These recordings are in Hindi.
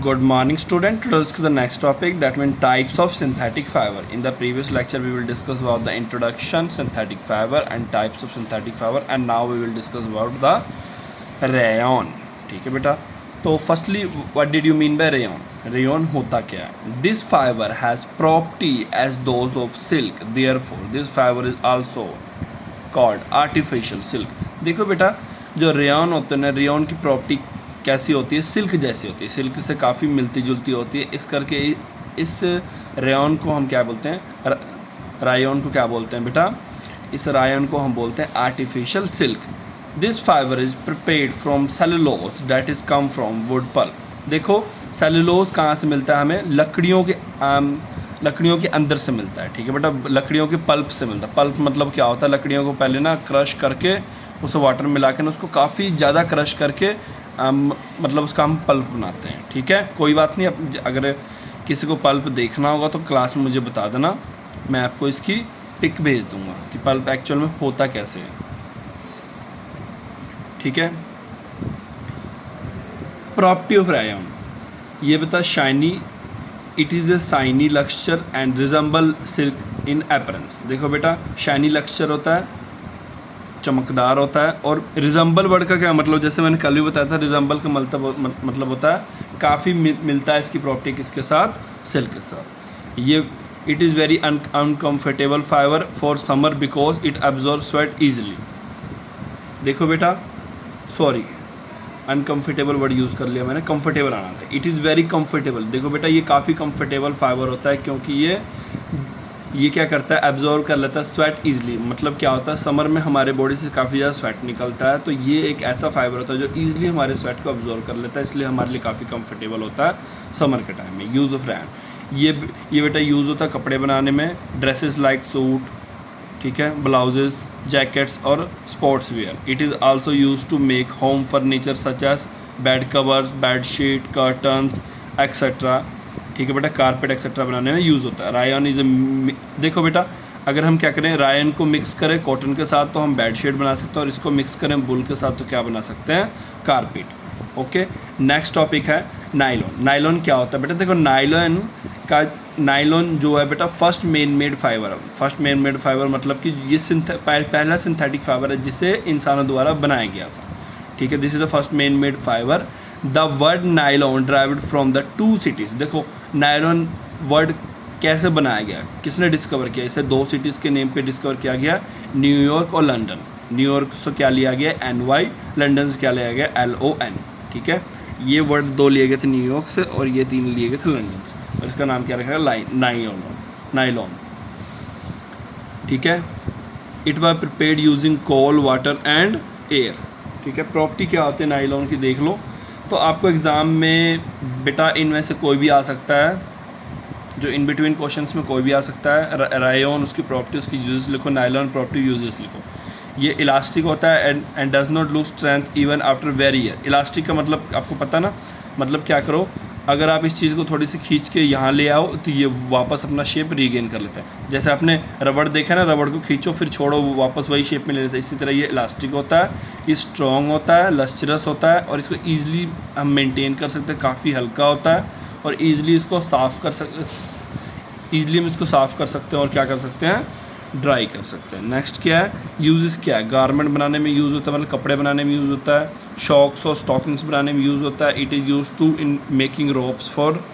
Good morning, student. Today let's discuss the next topic, that means types of synthetic fiber. In the previous lecture, we will discuss about the introduction, synthetic fiber, and types of synthetic fiber. And now we will discuss about the rayon. ठीक है बेटा. तो firstly, what did you mean by rayon? Rayon होता क्या है? This fiber has property as those of silk. Therefore, this fiber is also called artificial silk. देखो बेटा, जो रेयन होते हैं ना, रेयन की प्रॉपर्टी कैसी होती है? सिल्क जैसी होती है, सिल्क से काफ़ी मिलती जुलती होती है. इस करके इस रेयन को हम क्या बोलते हैं? रायन को क्या बोलते हैं बेटा? इस रायन को हम बोलते हैं artificial silk. This fibre is prepared from cellulose that is come from wood pulp. देखो सेलुलोज कहाँ से मिलता है हमें? लकड़ियों के अंदर से मिलता है. ठीक है बेटा, लकड़ियों के पल्प से मिलता है. पल्प मतलब क्या होता है? लकड़ियों को पहले ना क्रश करके उसे वाटर मिला के उसको काफ़ी ज़्यादा क्रश करके मतलब उसका हम पल्प बनाते हैं. ठीक है, कोई बात नहीं. अगर किसी को पल्प देखना होगा तो क्लास में मुझे बता देना, मैं आपको इसकी पिक भेज दूंगा कि पल्प एक्चुअल में होता कैसे है. ठीक है. प्रॉपर्टी ऑफ रायन, ये बता shiny. It is a shiny lustre and resemble silk in appearance. देखो बेटा, शाइनी लक्सचर होता है, चमकदार होता है. और रिजेंबल वर्ड का क्या मतलब? जैसे मैंने कल भी बताया था, रिजेंबल का मतलब होता है काफ़ी मिलता है इसकी प्रॉपर्टी किसके साथ? सिल्क के साथ. ये it is very uncomfortable fibre for summer because it absorb sweat easily. देखो बेटा, सॉरी अनकम्फर्टेबल वर्ड यूज़ कर लिया मैंने, कंफर्टेबल आना था. It is very comfortable. देखो बेटा, ये काफ़ी कंफर्टेबल फाइबर होता है क्योंकि ये क्या करता है? एब्जॉर्व कर लेता है स्वेट ईजिली. मतलब क्या होता है? समर में हमारे बॉडी से काफ़ी ज़्यादा स्वेट निकलता है, तो ये एक ऐसा फाइबर होता है जो ईजिली हमारे स्वेट को एब्जॉर्व कर लेता है, इसलिए हमारे लिए काफ़ी कंफर्टेबल होता है समर के टाइम में. यूज़ ऑफ रैन, ये बेटा यूज़ होता है कपड़े बनाने में. ड्रेसेस लाइक सूट, ठीक है, ब्लाउजेस, जैकेट्स और sports wear. It is also use to make home furniture such as bed covers, bed sheet, curtains etcetera. ठीक है बेटा, कारपेट एक्सेट्रा बनाने में यूज़ होता है. रायन इज़ देखो बेटा, अगर हम क्या करें, रायन को मिक्स करें कॉटन के साथ तो हम बेड शीट बना सकते हैं, और इसको मिक्स करें वुल के साथ तो क्या बना सकते हैं? कारपेट. ओके. नेक्स्ट टॉपिक है नायलॉन. नायलॉन क्या होता है बेटा? देखो नायलॉन जो है बेटा फर्स्ट मैन मेड फाइबर है. फर्स्ट मैन मेड फाइबर मतलब कि ये पहला सिंथेटिक फाइबर है जिसे इंसानों द्वारा बनाया गया था. ठीक है, this is the first man made fibre. The word nylon derived from the two cities. देखो नायलॉन वर्ड कैसे बनाया गया, किसने डिस्कवर किया? इसे दो सिटीज़ के नेम पे डिस्कवर किया गया, न्यूयॉर्क और लंदन. न्यूयॉर्क से क्या लिया गया? NY. लंदन से क्या लिया गया? LON. ठीक है, ये वर्ड दो लिए गए थे न्यूयॉर्क से और ये तीन लिए गए थे लंदन से, और इसका नाम क्या रखा है? नायलॉन. ठीक है. It was prepared using coal, water and air. ठीक है. प्रॉपर्टी क्या होती है नायलॉन की देख लो. तो आपको एग्ज़ाम में बेटा इनमें से कोई भी आ सकता है, जो इन बिटवीन क्वेश्चंस में कोई भी आ सकता है. रायन, उसकी प्रॉपर्टी, उसकी यूजेस लिखो. नायलॉन प्रॉपर्टी, यूजेस लिखो. ये इलास्टिक होता है and does not lose strength even after very year. Elastic का मतलब आपको पता ना, मतलब क्या करो, अगर आप इस चीज़ को थोड़ी सी खींच के यहाँ ले आओ तो ये वापस अपना शेप रीगेन कर लेता है. जैसे आपने रबड़ देखा ना, रबड़ को खींचो फिर छोड़ो, वापस वही शेप में ले लेता है. इसी तरह ये इलास्टिक होता है. ये स्ट्रॉन्ग होता है, लस्चरस होता है, और इसको ईजिली हम मेंटेन कर सकते हैं. काफ़ी हल्का होता है और ईजिली इसको साफ़ कर सकते हैं और क्या कर सकते हैं? ड्राई कर सकते हैं. नेक्स्ट क्या है? यूजेस क्या है? गारमेंट बनाने में यूज़ होता है, मतलब कपड़े बनाने में यूज़ होता है. शॉक्स और स्टॉकिंग्स बनाने में यूज़ होता है. It is use to in making ropes for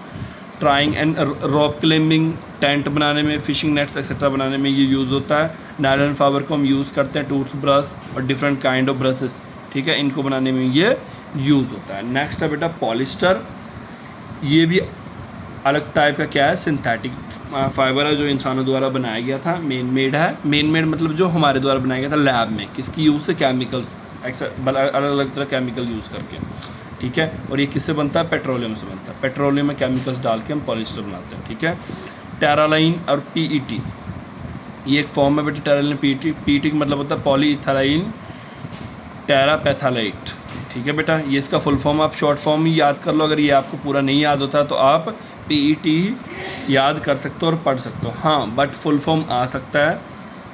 trying and rope climbing. Tent बनाने में, फिशिंग नेट्स एक्सेट्रा बनाने में ये यूज़ होता है. नायलॉन फाइबर को हम यूज़ करते हैं टूथ ब्रश और डिफरेंट काइंड ऑफ ब्रशेस. ठीक है, इनको बनाने में ये यूज़ होता है. नेक्स्ट है बेटा पॉलिस्टर. ये भी अलग टाइप का क्या है? सिंथेटिक फाइबर है जो इंसानों द्वारा बनाया गया था. मेन मेड है. मेन मेड मतलब जो हमारे द्वारा बनाया गया था लैब में. किसकी यूज़ से? केमिकल्स, अलग अलग तरह केमिकल यूज़ करके. ठीक है, और ये किससे बनता है? पेट्रोलियम से बनता है. पेट्रोलियम में केमिकल्स डाल के हम पॉलिस्टर बनाते हैं. ठीक है. टेरालाइन और PET, ये एक फॉर्म है बेटा. टेरालाइन, PET का मतलब होता है पॉलीइथाइलिन टेरापैथालाइट. ठीक है बेटा, ये इसका फुल फॉर्म आप शॉर्ट फॉर्म ही याद कर लो. अगर ये आपको पूरा नहीं याद होता तो आप PET याद कर सकते हो और पढ़ सकते हो. हाँ, बट फुल फॉर्म आ सकता है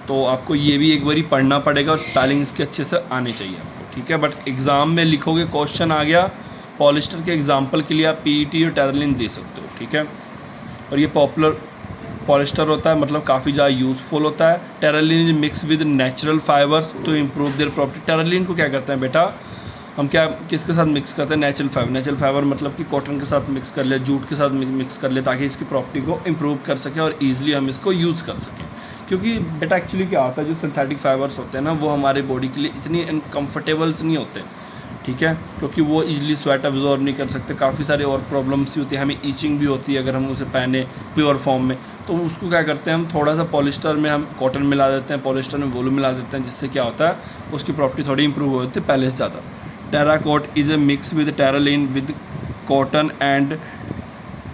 तो आपको ये भी एक बारी पढ़ना पड़ेगा और स्पेलिंग इसके अच्छे से आने चाहिए आपको. ठीक है, बट एग्ज़ाम में लिखोगे, क्वेश्चन आ गया पॉलिस्टर के एग्जांपल के लिए आप पीईटी और टेरालिन दे सकते हो, ठीक है। और ये पॉपुलर पॉलिस्टर होता है, मतलब काफ़ी ज़्यादा यूज़फुल होता है। Terylene is mix with natural fibres to improve their property. Terylene को क्या करते हैं बेटा, हम क्या किसके साथ मिक्स करते हैं, नेचुरल फाइबर। नेचुरल फाइबर मतलब कि कॉटन के साथ मिक्स कर ले, जूट के साथ मिक्स कर ले, ताकि इसकी प्रॉपर्टी को इम्प्रूव कर सके और ईजिली हम इसको यूज़ कर सकें। क्योंकि बेटा एक्चुअली क्या होता है, जो सिंथेटिक फाइबर्स होते हैं ना, वो हमारे बॉडी के लिए इतनी अनकम्फर्टेबल्स नहीं होते, ठीक है, क्योंकि वो इजीली स्वेट अब्जॉर्ब नहीं कर सकते। काफ़ी सारे और प्रॉब्लम्स भी होती है, हमें ईचिंग भी होती है अगर हम उसे पहने प्योर फॉर्म में। तो उसको क्या करते हैं हम, थोड़ा सा पॉलिस्टर में हम कॉटन मिला देते हैं, पॉलिस्टर में वूल मिला देते हैं, जिससे क्या होता है उसकी प्रॉपर्टी थोड़ी इंप्रूव हो जाती है पहले से ज़्यादा। Terrycot is a mix with terylene with cotton and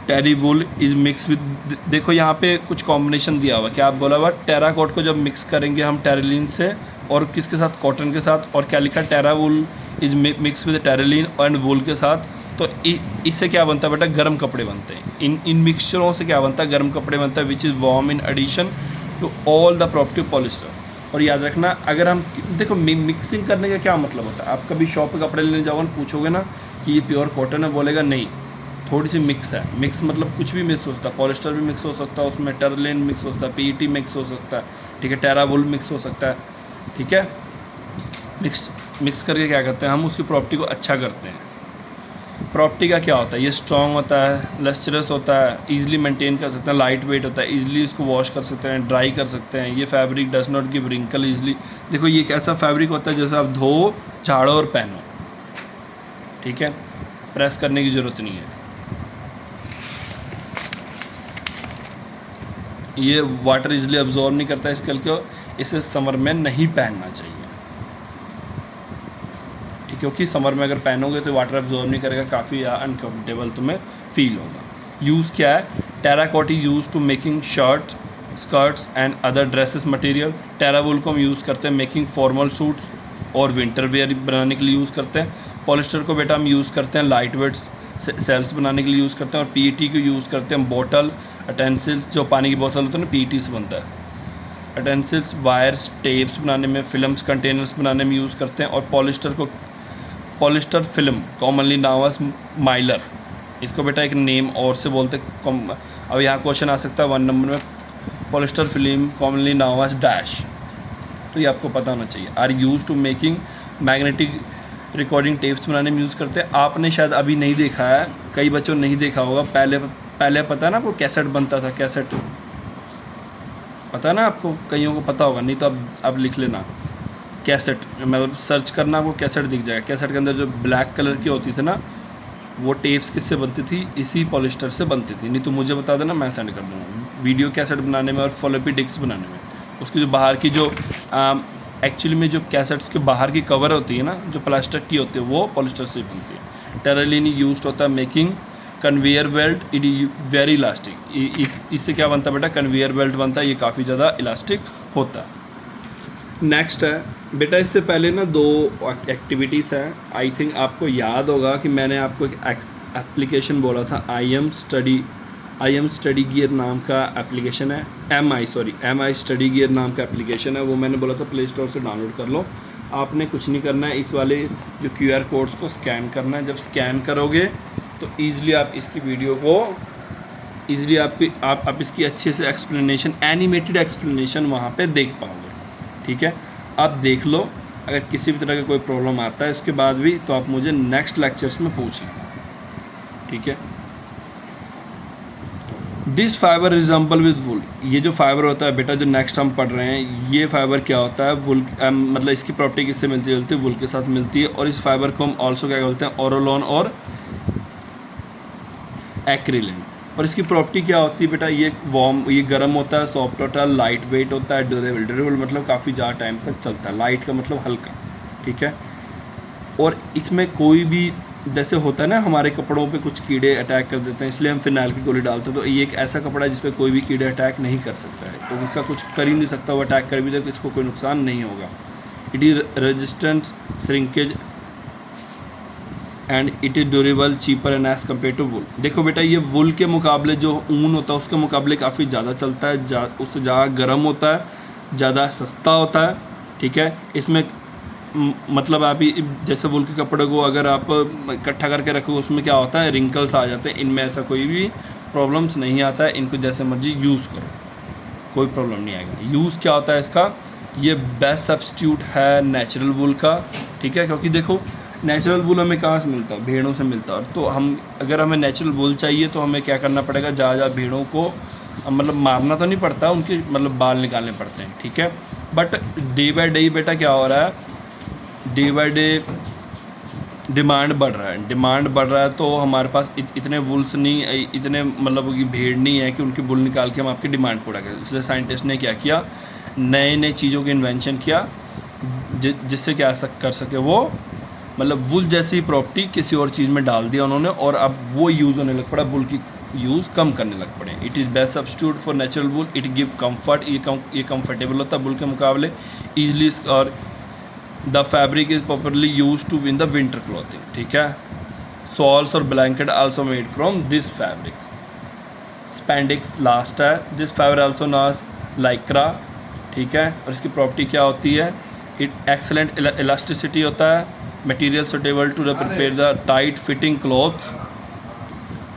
terry wool is mix with. देखो यहाँ पे कुछ कॉम्बिनेशन दिया हुआ, क्या आप बोला हुआ, टेराकोट को जब मिक्स करेंगे हम टेरालिन से और किसके साथ, कॉटन के साथ, और क्या लिखा, terry wool is mix with terylene and wool के साथ। तो इससे क्या बनता है बेटा, गर्म कपड़े बनते हैं। इन मिक्सचरों से क्या बनता है, गर्म कपड़े बनता है, which is warm in addition to all the property polyester. और याद रखना, अगर हम देखो मिक्सिंग करने का क्या मतलब होता है, आप कभी शॉप पे कपड़े लेने जाओगे, पूछोगे ना कि ये प्योर कॉटन है, बोलेगा नहीं, थोड़ी सी मिक्स है। मिक्स मतलब कुछ भी मिक्स हो सकता है, पॉलिस्टर भी मिक्स हो सकता है, उसमें टेरालिन मिक्स हो सकता है, पीईटी मिक्स हो सकता है, ठीक है, टेरा वूल मिक्स हो सकता है, ठीक है। मिक्स करके क्या करते हैं हम, उसकी प्रॉपर्टी को अच्छा करते हैं। प्रॉपर्टी का क्या होता है, ये स्ट्रॉन्ग होता है, लस्टरस होता है, ईजिली मेंटेन कर सकते हैं, लाइट वेट होता है, ईजिली इसको वॉश कर सकते हैं, ड्राई कर सकते हैं। ये fabric does not give wrinkle easily. देखो ये एक ऐसा फैब्रिक होता है जैसे आप धो, झाड़ो और पहनो, ठीक है, प्रेस करने की ज़रूरत नहीं है। ये वाटर इजीली अब्जॉर्ब नहीं करता, इसके लिए इसे समर में नहीं पहनना चाहिए, क्योंकि समर में अगर पहनोगे तो वाटर अब्जॉर्ब नहीं करेगा, काफ़ी अनकम्फर्टेबल तुम्हें फील होगा। यूज़ क्या है, terrycot is use to making shirt, skirts and other dresses material. Terry wool को हम यूज़ करते हैं मेकिंग फॉर्मल सूट्स और विंटर वेयर बनाने के लिए यूज़ करते हैं। पॉलिस्टर को बेटा हम यूज़ करते हैं लाइट वेट सेल्स बनाने के लिए यूज़ करते हैं। और पीईटी को यूज़ करते हैं बॉटल, अटेंसिल्स, जो पानी की बोतल होता है ना, पीईटी से बनता है। अटेंसिल्स, वायर्स, टेप्स बनाने में, फिल्म्स, कंटेनर्स बनाने में यूज़ करते हैं। और polyester film commonly known as Mylar, इसको बेटा एक नेम और से बोलते हैं। अब यहाँ क्वेश्चन आ सकता है 1 नंबर में, polyester film commonly known as dash, तो ये आपको पता होना चाहिए। Are used to making magnetic recording tapes बनाने में यूज़ करते हैं। आपने शायद अभी नहीं देखा है, कई बच्चों ने नहीं देखा होगा, पहले पता है ना आपको, कैसेट बनता था, कैसेट पता है ना आपको, कईयों को पता होगा, नहीं तो अब लिख लेना कैसेट, मतलब सर्च करना, आपको कैसेट दिख जाएगा। कैसेट के अंदर जो ब्लैक कलर की होती थी ना, वो टेप्स किससे बनती थी, इसी पॉलिस्टर से बनती थी। नहीं तो मुझे बता देना, मैं सेंड कर दूँगा। वीडियो कैसेट बनाने में और फ्लॉपी डिस्क बनाने में, उसकी जो बाहर की जो एक्चुअली में जो कैसेट्स के बाहर की कवर होती है ना, जो प्लास्टिक की होती है, वो पॉलिस्टर से बनती है। टेरालिन यूज होता है making conveyor belt, it very elastic. इससे क्या बनता है बेटा, कन्वेयर बेल्ट बनता है, ये काफ़ी ज़्यादा इलास्टिक होता है। नेक्स्ट है बेटा, इससे पहले ना 2 एक्टिविटीज़ है, आई थिंक आपको याद होगा कि मैंने आपको एक एप्लीकेशन बोला था, आई एम स्टडी गियर नाम का एप्लीकेशन है, एम आई स्टडी गियर नाम का एप्लीकेशन है। वो मैंने बोला था प्ले स्टोर से डाउनलोड कर लो। आपने कुछ नहीं करना है, इस वाले जो QR कोड्स को स्कैन करना है। जब स्कैन करोगे तो ईज़िली आप इसकी वीडियो को ईज़िली आप इसकी अच्छे से एक्सप्लेनेशन, एनिमेटेड एक्सप्लेनेशन वहाँ पे देख पाओगे, ठीक है। आप देख लो, अगर किसी भी तरह का कोई प्रॉब्लम आता है इसके बाद भी, तो आप मुझे नेक्स्ट लेक्चर्स में पूछें, ठीक है। दिस फाइबर रिजम्बल विद वुल, ये जो फाइबर होता है बेटा, जो नेक्स्ट हम पढ़ रहे हैं, ये फाइबर क्या होता है, वुल, मतलब इसकी प्रॉपर्टी किससे मिलती है, वुल के साथ मिलती है। और इस फाइबर को हम ऑल्सो क्या बोलते हैं, ओरोलोन और एक्रिलिन। और इसकी प्रॉपर्टी क्या होती है बेटा, ये गर्म होता है, सॉफ्ट होता है, लाइट वेट होता है, ड्यूरेबल मतलब काफ़ी ज़्यादा टाइम तक चलता है। लाइट का मतलब हल्का, ठीक है। और इसमें कोई भी, जैसे होता है ना हमारे कपड़ों पे कुछ कीड़े अटैक कर देते हैं, इसलिए हम फिनाइल की गोली डालते हैं। तो ये एक ऐसा कपड़ा है जिस पे कोई भी कीड़े अटैक नहीं कर सकता है, तो इसका कुछ कर ही नहीं सकता, वो अटैक कर भी तो इसको कोई नुकसान नहीं होगा। It is resistant shrinkage and it is durable, cheaper and as compare to wool. देखो बेटा, ये वुल के मुकाबले, जो ऊन होता है उसके मुकाबले काफ़ी ज़्यादा चलता है, उससे ज़्यादा गर्म होता है, ज़्यादा सस्ता होता है, ठीक है। इसमें मतलब आप जैसे वूल के कपड़े को अगर आप इकट्ठा करके रखो उसमें क्या होता है, रिंकल्स आ जाते हैं। इनमें ऐसा कोई भी प्रॉब्लम्स नहीं आता है, इनको जैसे मर्जी यूज़ करो, कोई प्रॉब्लम नहीं आएगा। यूज़ क्या होता है इसका, ये बेस्ट सब्स्टिट्यूट है नेचुरल वूल का, ठीक है। क्योंकि देखो नेचुरल वूल हमें कहाँ से मिलता है, भेड़ों से मिलता है। तो हम अगर हमें नेचुरल वूल चाहिए तो हमें क्या करना पड़ेगा, जहाँ भेड़ों को मतलब मारना तो नहीं पड़ता, उनके मतलब बाल निकालने पड़ते हैं, ठीक है। बट डे बाय डे बेटा क्या हो रहा है, डे बाय डे डिमांड बढ़ रहा है, तो हमारे पास इतने वुल्स नहीं, इतने मतलब कि भेड़ नहीं है कि उनकी वुल निकाल के हम आपकी डिमांड पूरा करें। इसलिए साइंटिस्ट ने क्या किया, नए चीज़ों के इन्वेंशन किया जिससे क्या कर सके वो मतलब वुल जैसी प्रॉपर्टी किसी और चीज़ में डाल दिया उन्होंने, और अब वो यूज़ होने लग पड़ा, वुल की यूज़ कम करने लग पड़े। It is best substitute for natural wool, it give comfort, ये कम्फर्टेबल होता है वुल के मुकाबले ईजिली, और the fabric is popularly use to win the winter clothing, ठीक है। सॉल्स और blanket also made from this fabrics. Spandex last है, this fabric also knows Lycra, ठीक है। और इसकी प्रॉपर्टी क्या होती है, इट एक्सेलेंट इलास्टिसिटी होता है, material suitable to prepare the tight fitting clothes.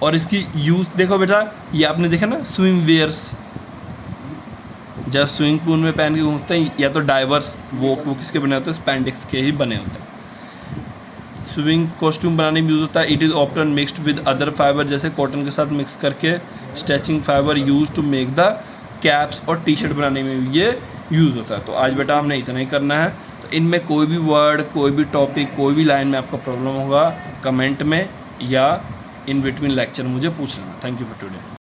और इसकी यूज़ देखो बेटा, ये आपने देखा ना स्विम वेयर्स, जब स्विमिंग पूल में पहन के घूमते हैं, या तो डाइवर्स वो किसके बने होते हैं, स्पैंडिक्स के ही बने होते हैं। स्विमिंग कॉस्ट्यूम बनाने में यूज़ होता है। It is often mixed with other fiber, जैसे कॉटन के साथ मिक्स करके stretching fiber used to make the caps, और टी शर्ट बनाने में भी ये यूज़ होता है। तो आज बेटा हमने इतना ही करना है। तो इनमें कोई भी वर्ड, कोई भी टॉपिक, कोई भी लाइन में आपका प्रॉब्लम होगा कमेंट में या इन बिटवीन लेक्चर मुझे पूछ लेना। Thank you for today.